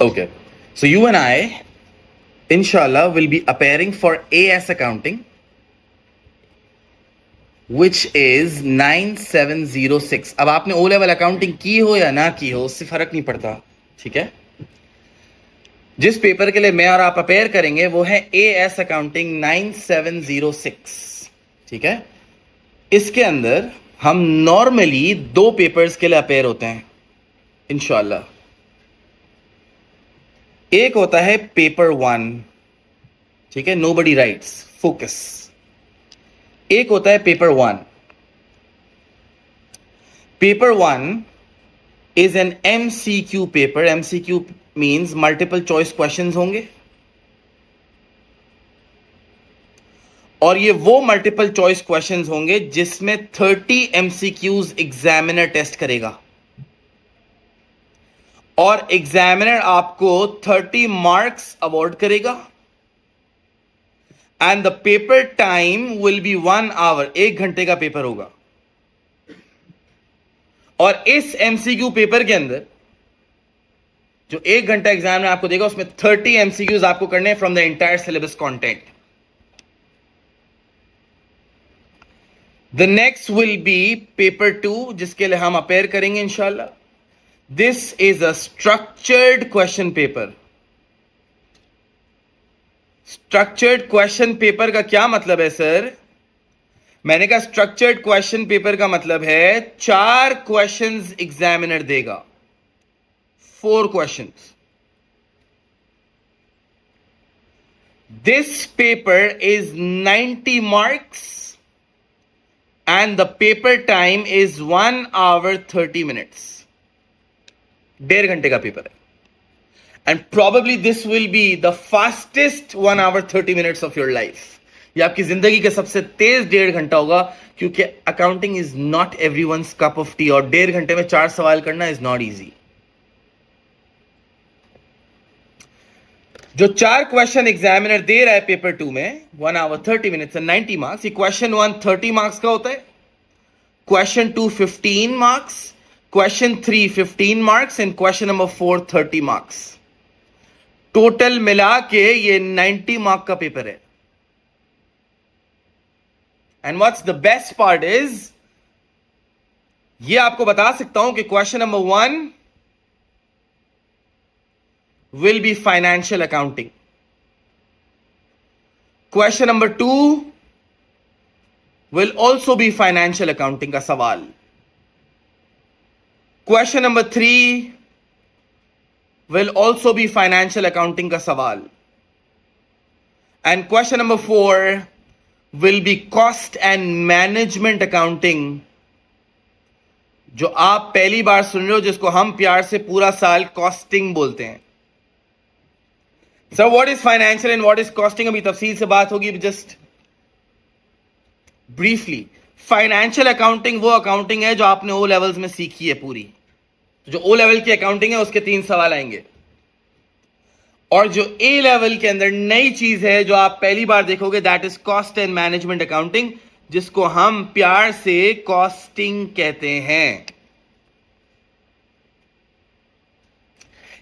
Okay. So you and I, inshallah, will be appearing for AS accounting, which is 9706. अब आपने ओ level accounting की हो या ना की हो उससे फर्क नहीं पड़ता, ठीक है। जिस पेपर के लिए मैं और आप अपेयर करेंगे वो है AS अकाउंटिंग 9706, ठीक है। इसके अंदर हम नॉर्मली 2 पेपर्स के लिए अपेयर होते हैं इंशाल्लाह। एक होता है पेपर 1, ठीक है, नोबडी राइट्स, फोकस। एक होता है paper 1। Paper 1 is an MCQ paper. MCQ means multiple choice questions होंगे, और ये वो मल्टीपल चॉइस क्वेश्चंस होंगे जिसमें 30 MCQs एग्जामिनर टेस्ट करेगा, और एग्जामिनर आपको 30 मार्क्स अवॉर्ड करेगा, and the paper time will be 1 hour, 1 घंटे का पेपर होगा। और इस MCQ पेपर के अंदर जो 1 घंटा एग्जाम में आपको देगा उसमें 30 MCQs आपको करने from the entire syllabus content. The next will be paper 2, जिसके लिए हम अपेयर करेंगे इंशाल्लाह। This is a structured question paper. Structured question paper का क्या मतलब है सर? मैंने कहा स्ट्रक्चर्ड क्वेश्चन पेपर का मतलब है 4 क्वेश्चंस एग्जामिनर देगा, 4 questions. This paper is 90 marks and the paper time is 1 hour 30 minutes. 1.5 घंटे का पेपर है, and probably this will be the fastest 1 hour 30 minutes of your life. ये आपकी जिंदगी का सबसे तेज 1.5 घंटा होगा, क्योंकि accounting is not everyone's cup of T, और 1.5 घंटे में 4 सवाल करना इज नॉट इजी। जो 4 क्वेश्चन एग्जामिनर दे रहा है पेपर 2 में 1 आवर 30 मिनट्स एंड 90 मार्क्स। ये क्वेश्चन 1 30 मार्क्स का होता है, question 2 15 marks, question 3 15 marks and question number 4 30 marks. Total मिला के ये 90 मार्क का पेपर है। And what's the best part is, ये आपको बता सकता हूं कि question number 1 will be financial accounting. Question number 2 will also be financial accounting का सवाल। Question number 3 will also be financial accounting का सवाल। And question number 4 will be cost and management accounting, जो आप पहली बार सुन रहे हो, जिसको हम प्यार से पूरा साल कॉस्टिंग बोलते हैं। Sir what is financial and what is costing, अभी तफसील से बात होगी, जस्ट ब्रीफली। फाइनेंशियल अकाउंटिंग वो अकाउंटिंग है जो आपने ओ लेवल्स में सीखी है पूरी। जो ओ लेवल की अकाउंटिंग है उसके 3 सवाल आएंगे, और जो ए लेवल के अंदर नई चीज है जो आप पहली बार देखोगे, that is cost and management accounting, जिसको हम प्यार से कॉस्टिंग कहते हैं।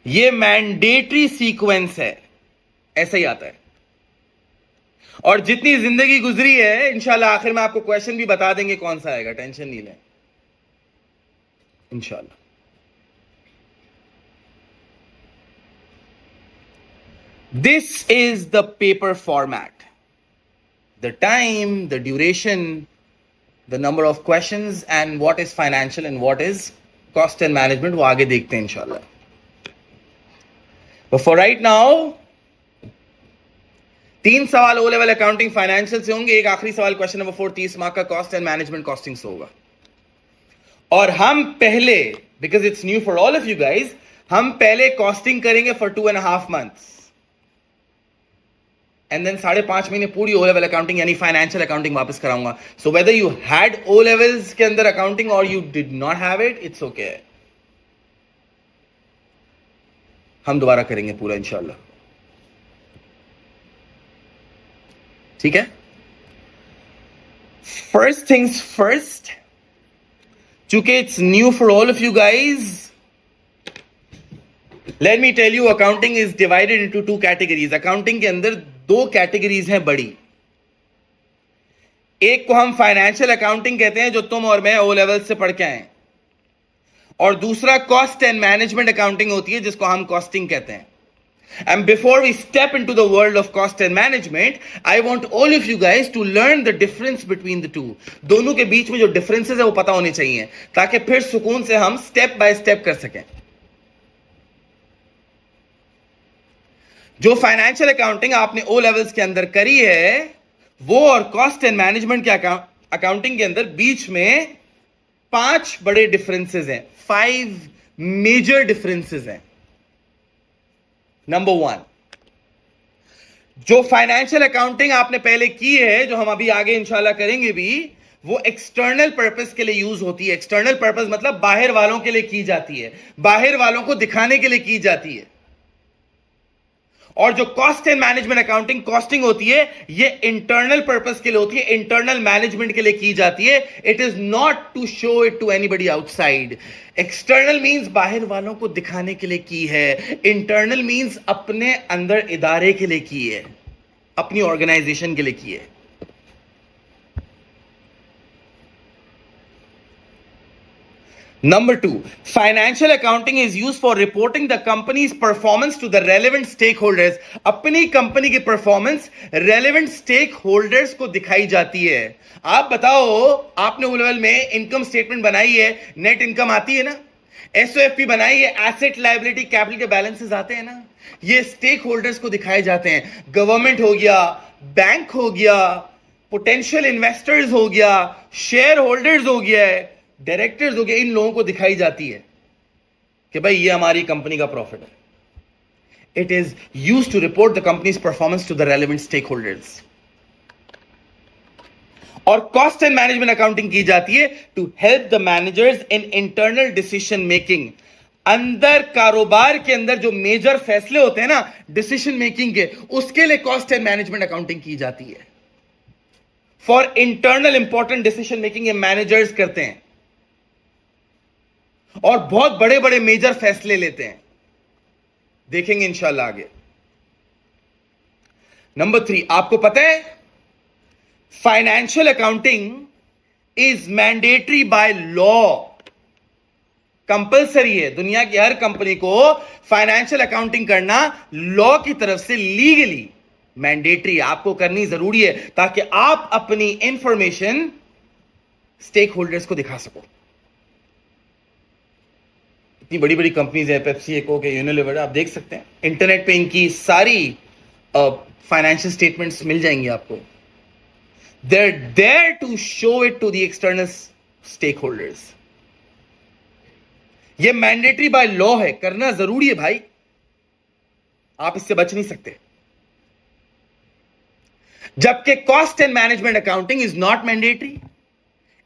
ये मैंडेटरी सीक्वेंस है, ऐसा ही आता है। और जितनी जिंदगी गुजरी है, इंशाल्लाह आखिर में आपको क्वेश्चन भी बता देंगे कौन सा आएगा, टेंशन नहीं लें इंशाल्लाह। This is the paper format, the time, the duration, the number of questions, and what is financial and what is cost and management, वो आगे देखते हैं इंशाल्लाह। बट फॉर राइट नाउ 3 सवाल ओ लेवल अकाउंटिंग फाइनेंशियल से होंगे, एक आखिरी सवाल क्वेश्चन नंबर 4 30 मार्क का कॉस्ट एंड मैनेजमेंट कॉस्टिंग से होगा। और हम पहले, because it's new for all of you guys, हम पहले कॉस्टिंग करेंगे फॉर 2.5 months, एंड देन 5.5 महीने पूरी ओ लेवल अकाउंटिंग यानी फाइनेंशियल अकाउंटिंग वापस कराऊंगा। So whether you had O levels के अंदर अकाउंटिंग और you did not have it, it's okay, हम दोबारा करेंगे पूरा इंशाल्लाह, ठीक है। फर्स्ट थिंग्स फर्स्ट, चूंकि it's new for all of you guys, let me tell you, accounting is divided into two categories. Accounting के अंदर दो कैटेगरीज हैं बड़ी. एक को हम फाइनेंशियल अकाउंटिंग कहते हैं, जो तुम और मैं ओ लेवल से पढ़ के आए, और दूसरा कॉस्ट एंड मैनेजमेंट अकाउंटिंग होती है, जिसको हम कॉस्टिंग कहते हैं. And before we step into the world of cost and management, I want all of you guys to learn the difference between the two. दोनों के बीच में जो differences है वो पता होने चाहिए, ताकि फिर सुकून से हम step by step कर सकें. जो फाइनेंशियल अकाउंटिंग आपने ओ लेवल्स के अंदर करी है, वो और कॉस्ट एंड मैनेजमेंट के अकाउंटिंग के अंदर बीच में 5 बड़े डिफरेंसेस हैं. 5 मेजर डिफरेंसेस हैं. नंबर 1, जो फाइनेंशियल अकाउंटिंग आपने पहले की है, जो हम अभी आगे इंशाल्लाह करेंगे भी, वो एक्सटर्नल पर्पस के लिए यूज होती है. एक्सटर्नल पर्पस मतलब बाहर वालों के लिए की जाती है, बाहर वालों को दिखाने के लिए की जाती है. और जो cost and management accounting costing होती है, ये इंटरनल पर्पस के लिए होती है, इंटरनल मैनेजमेंट के लिए की जाती है. It is not to show it to anybody outside. External means बाहर वालों को दिखाने के लिए की है. इंटरनल मींस अपने अंदर इदारे के लिए की है, अपनी ऑर्गेनाइजेशन के लिए की है. Number 2, financial accounting is used for reporting the company's performance to the relevant stakeholders. अपनी कंपनी की परफॉर्मेंस relevant stakeholders को दिखाई जाती है. आप बताओ, आपने ओ लेवल में इनकम स्टेटमेंट बनाई है, नेट इनकम आती है ना, एसओएफपी बनाई है, एसेट लायबिलिटी कैपिटल के बैलेंसेस आते हैं ना, ये स्टेक होल्डर्स को दिखाए जाते हैं. गवर्नमेंट हो गया, बैंक हो गया, पोटेंशियल इन्वेस्टर्स हो गया, शेयर होल्डर्स हो गया, डायरेक्टर्स हो गए, इन लोगों को दिखाई जाती है कि भाई ये हमारी कंपनी का प्रॉफिट है. It is used to report the company's performance to the relevant stakeholders. और कॉस्ट एंड मैनेजमेंट अकाउंटिंग की जाती है to help the managers in internal decision making. अंदर कारोबार के अंदर जो मेजर फैसले होते हैं ना डिसीजन मेकिंग के, उसके लिए कॉस्ट एंड मैनेजमेंट अकाउंटिंग की जाती है. For internal important decision making ये मैनेजर्स करते हैं और बहुत बड़े बड़े मेजर फैसले लेते हैं. देखेंगे इंशाल्लाह आगे. नंबर 3, आपको पता है financial accounting is mandatory by law. Compulsory है दुनिया की हर कंपनी को फाइनेंशियल अकाउंटिंग करना, लॉ की तरफ से लीगली मैंडेटरी आपको करनी जरूरी है, ताकि आप अपनी इंफॉर्मेशन स्टेक होल्डर्स को दिखा सको. इतनी बड़ी बड़ी कंपनीज है, पेप्सी, कोक, यूनिलीवर, आप देख सकते हैं इंटरनेट पे इनकी सारी फाइनेंशियल स्टेटमेंट्स मिल जाएंगी आपको. They are there to show it to the external stakeholders. ये मैंडेटरी बाय लॉ है, करना जरूरी है भाई, आप इससे बच नहीं सकते. जबकि cost and management accounting is not mandatory,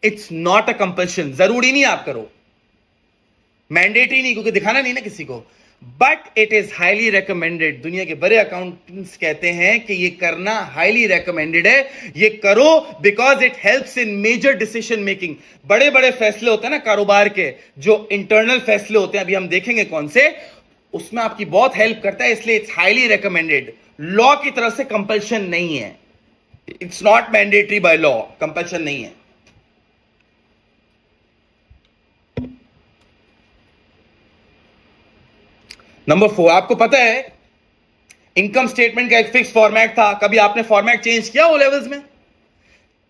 it's not a compulsion. जरूरी नहीं आप करो, मैंडेटरी नहीं, क्योंकि दिखाना नहीं ना किसी को, but it is highly recommended. दुनिया के बड़े अकाउंटेंट्स कहते हैं कि ये करना हाईली रिकमेंडेड है. ये करो because it helps in major decision making. बड़े बड़े फैसले होते हैं ना कारोबार के, जो इंटरनल फैसले होते हैं, अभी हम देखेंगे कौन से, उसमें आपकी बहुत हेल्प करता है, इसलिए इट्स हाईली रिकमेंडेड. लॉ की तरफ से कंपल्शन नहीं है, it's not mandatory by law, compulsion नहीं है. नंबर 4, आपको पता है इनकम स्टेटमेंट का एक फिक्स फॉर्मेट था. कभी आपने फॉर्मेट चेंज किया वो लेवल्स में?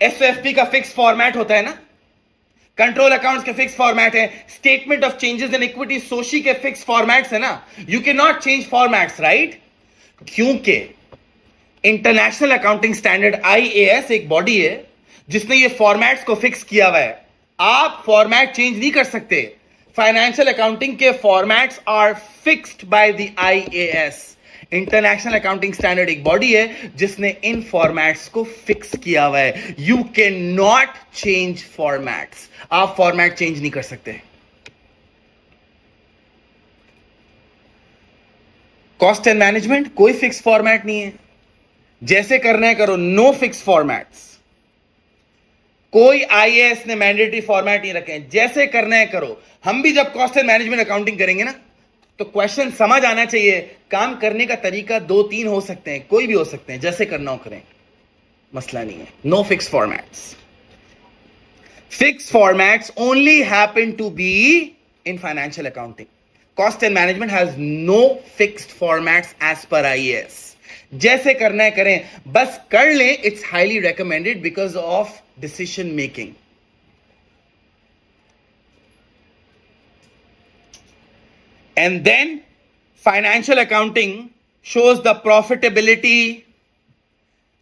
एसओएफपी का फिक्स फॉर्मेट होता है ना, कंट्रोल अकाउंट्स के फिक्स फॉर्मेट है, statement of changes in equity सोशी के फिक्स फॉर्मेट्स है ना. You can not change formats, right? क्योंकि इंटरनेशनल अकाउंटिंग स्टैंडर्ड IAS एक बॉडी है जिसने ये फॉर्मेट्स को फिक्स किया हुआ है. आप फॉर्मेट चेंज नहीं कर सकते. फाइनेंशियल अकाउंटिंग के formats are fixed by the IAS. International accounting standard एक बॉडी है जिसने इन फॉर्मेट्स को फिक्स किया हुआ है. You can not change formats, आप फॉर्मेट चेंज नहीं कर सकते. कॉस्ट एंड मैनेजमेंट कोई फिक्स फॉर्मेट नहीं है, जैसे करना है करो, नो फिक्स फॉर्मेट्स. कोई IAS ने मैंडेटरी फॉर्मेट नहीं रखे हैं, जैसे करना है करो. हम भी जब कॉस्ट एंड मैनेजमेंट अकाउंटिंग करेंगे ना, तो क्वेश्चन समझ आना चाहिए। काम करने का तरीका 2-3 हो सकते हैं, कोई भी हो सकते हैं, जैसे करना हो करें, मसला नहीं है। No fix formats. Fixed formats only happen to be in financial accounting. Cost and management has no fixed formats as per IAS. जैसे करना है करें, बस कर लें। It's highly recommended because of decision making. And then financial accounting shows the profitability,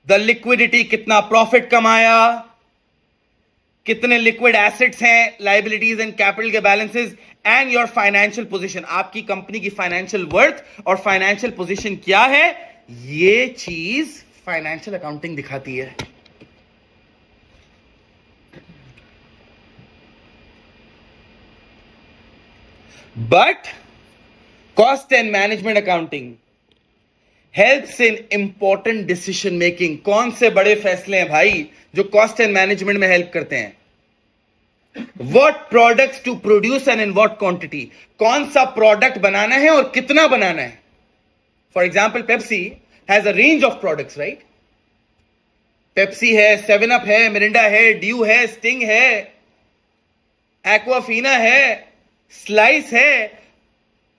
the liquidity, कितना profit कमाया, कितने लिक्विड एसेट्स हैं, लाइबिलिटीज एंड कैपिटल के balances, and your financial position, आपकी कंपनी की फाइनेंशियल वर्थ और फाइनेंशियल पोजीशन क्या है, ये चीज फाइनेंशियल अकाउंटिंग दिखाती है। But cost and management accounting helps in important decision making. कौन से बड़े फैसले हैं भाई जो कॉस्ट एंड मैनेजमेंट में हेल्प करते हैं? What products to produce and in what quantity, कौन सा प्रोडक्ट बनाना है और कितना बनाना है। For example Pepsi has a range of products, right? Pepsi है, 7 अप है, मिरिंडा है, ड्यू है, स्टिंग है, एक्वाफीना है, स्लाइस है।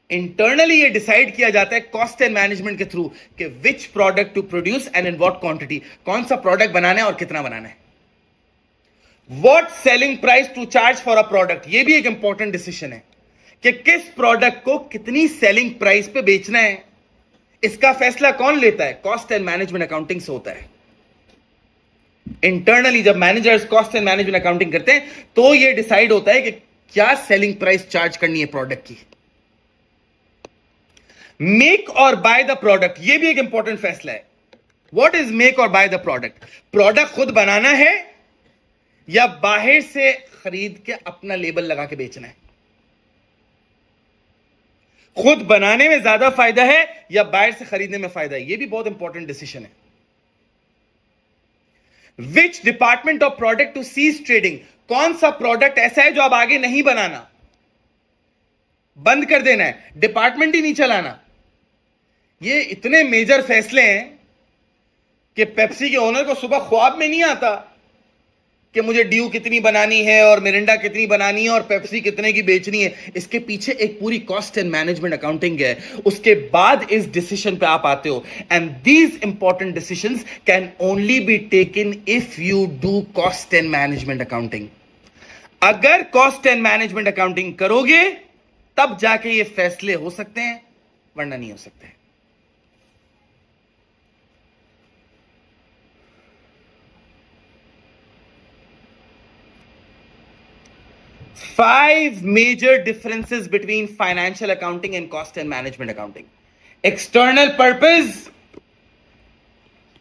इंटरनली ये डिसाइड किया जाता है कॉस्ट एंड मैनेजमेंट के थ्रू कि which product to produce and in what quantity, कौन सा प्रोडक्ट बनाना है और कितना बनाना है। What selling price to charge for a product, ये भी एक इंपॉर्टेंट डिसीजन है कि किस प्रोडक्ट को कितनी सेलिंग प्राइस पे बेचना है। इसका फैसला कौन लेता है? कॉस्ट एंड मैनेजमेंट अकाउंटिंग से होता है। इंटरनली जब managers cost and management accounting करते हैं तो ये डिसाइड होता है कि क्या सेलिंग प्राइस चार्ज करनी है प्रोडक्ट की। मेक और बाय द प्रोडक्ट, ये भी एक इंपॉर्टेंट फैसला है। व्हाट इज मेक और बाय द प्रोडक्ट? प्रोडक्ट खुद बनाना है या बाहर से खरीद के अपना लेबल लगा के बेचना है? खुद बनाने में ज्यादा फायदा है या बाहर से खरीदने में फायदा है? यह भी बहुत इंपॉर्टेंट डिसीजन है। Which department of product to cease trading, कौन सा प्रोडक्ट ऐसा है जो अब आगे नहीं बनाना, बंद कर देना है, डिपार्टमेंट ही नहीं चलाना। ये इतने मेजर फैसले हैं कि पेप्सी के ओनर को सुबह ख्वाब में नहीं आता कि मुझे ड्यू कितनी बनानी है और मिरिंडा कितनी बनानी है और पेप्सी कितने की बेचनी है। इसके पीछे एक पूरी कॉस्ट एंड मैनेजमेंट अकाउंटिंग है। उसके बाद इस डिसीजन पे आप आते हो। And these important decisions can only be taken if you do cost and management accounting. अगर कॉस्ट एंड मैनेजमेंट अकाउंटिंग करोगे तब जाके ये फैसले हो सकते हैं, वरना नहीं हो सकते। Five major differences between financial accounting and cost and management accounting. External purpose,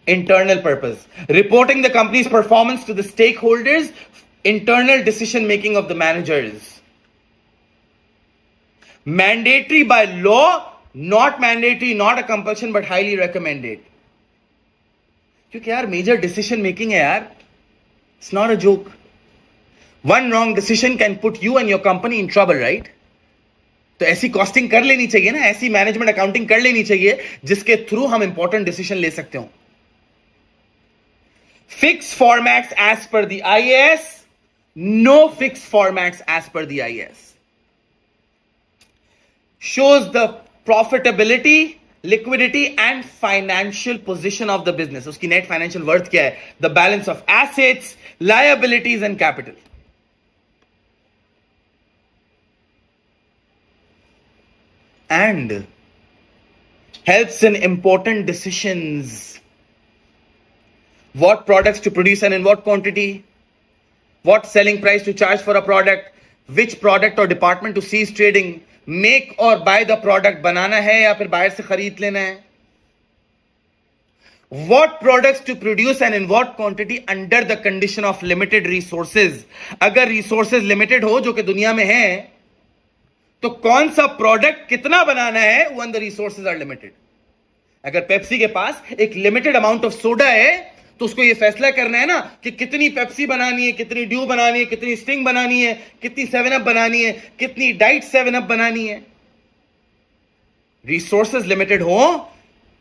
internal purpose. Reporting the company's performance to the stakeholders, internal decision making of the managers. Mandatory by law, not mandatory, not a compulsion, but highly recommended. क्योंकि यार major decision making है यार, it's not a joke. One wrong decision can put you and your company in trouble, right? तो ऐसी costing कर लेनी चाहिए ना, ऐसी मैनेजमेंट अकाउंटिंग कर लेनी चाहिए जिसके थ्रू हम इंपॉर्टेंट डिसीजन ले सकते हो। Fix formats as per the IAS, no fix formats as per the IAS। shows the profitability, liquidity and financial position of the business. उसकी net financial worth क्या है? The balance of assets, liabilities and capital. And helps in important decisions. What products to produce and in what quantity? What selling price to charge for a product? Which product or department to cease trading? Make और by the product, बनाना है या फिर बाहर से खरीद लेना है? What products to produce and in what quantity under the condition of limited resources. अगर resources limited हो जो कि दुनिया में है तो कौन सा प्रोडक्ट कितना बनाना है when the resources are limited. अगर पेप्सी के पास एक लिमिटेड अमाउंट ऑफ सोडा है तो उसको ये फैसला करना है ना कि कितनी पेप्सी बनानी है, कितनी ड्यू बनानी है, कितनी स्टिंग बनानी है, कितनी 7 अप बनानी है, कितनी डाइट 7 अप बनानी है। रिसोर्सेज लिमिटेड हो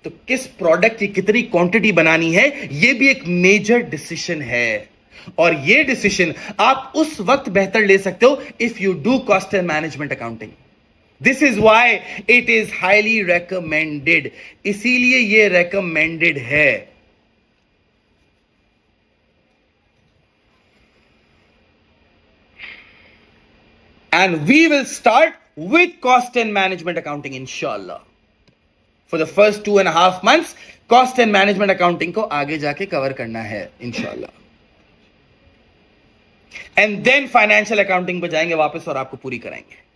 तो किस प्रोडक्ट की कितनी क्वांटिटी बनानी है, यह भी एक मेजर डिसीजन है। और यह डिसीजन आप उस वक्त बेहतर ले सकते हो if you do cost and management accounting. This is why it is highly recommended, इसीलिए यह रेकमेंडेड है। And we will start with cost and management accounting, inshallah. For the first 2.5 months, cost and management accounting को आगे जाके cover करना है, inshallah. And then financial accounting पे जाएंगे वापस और आपको पूरी कराएंगे।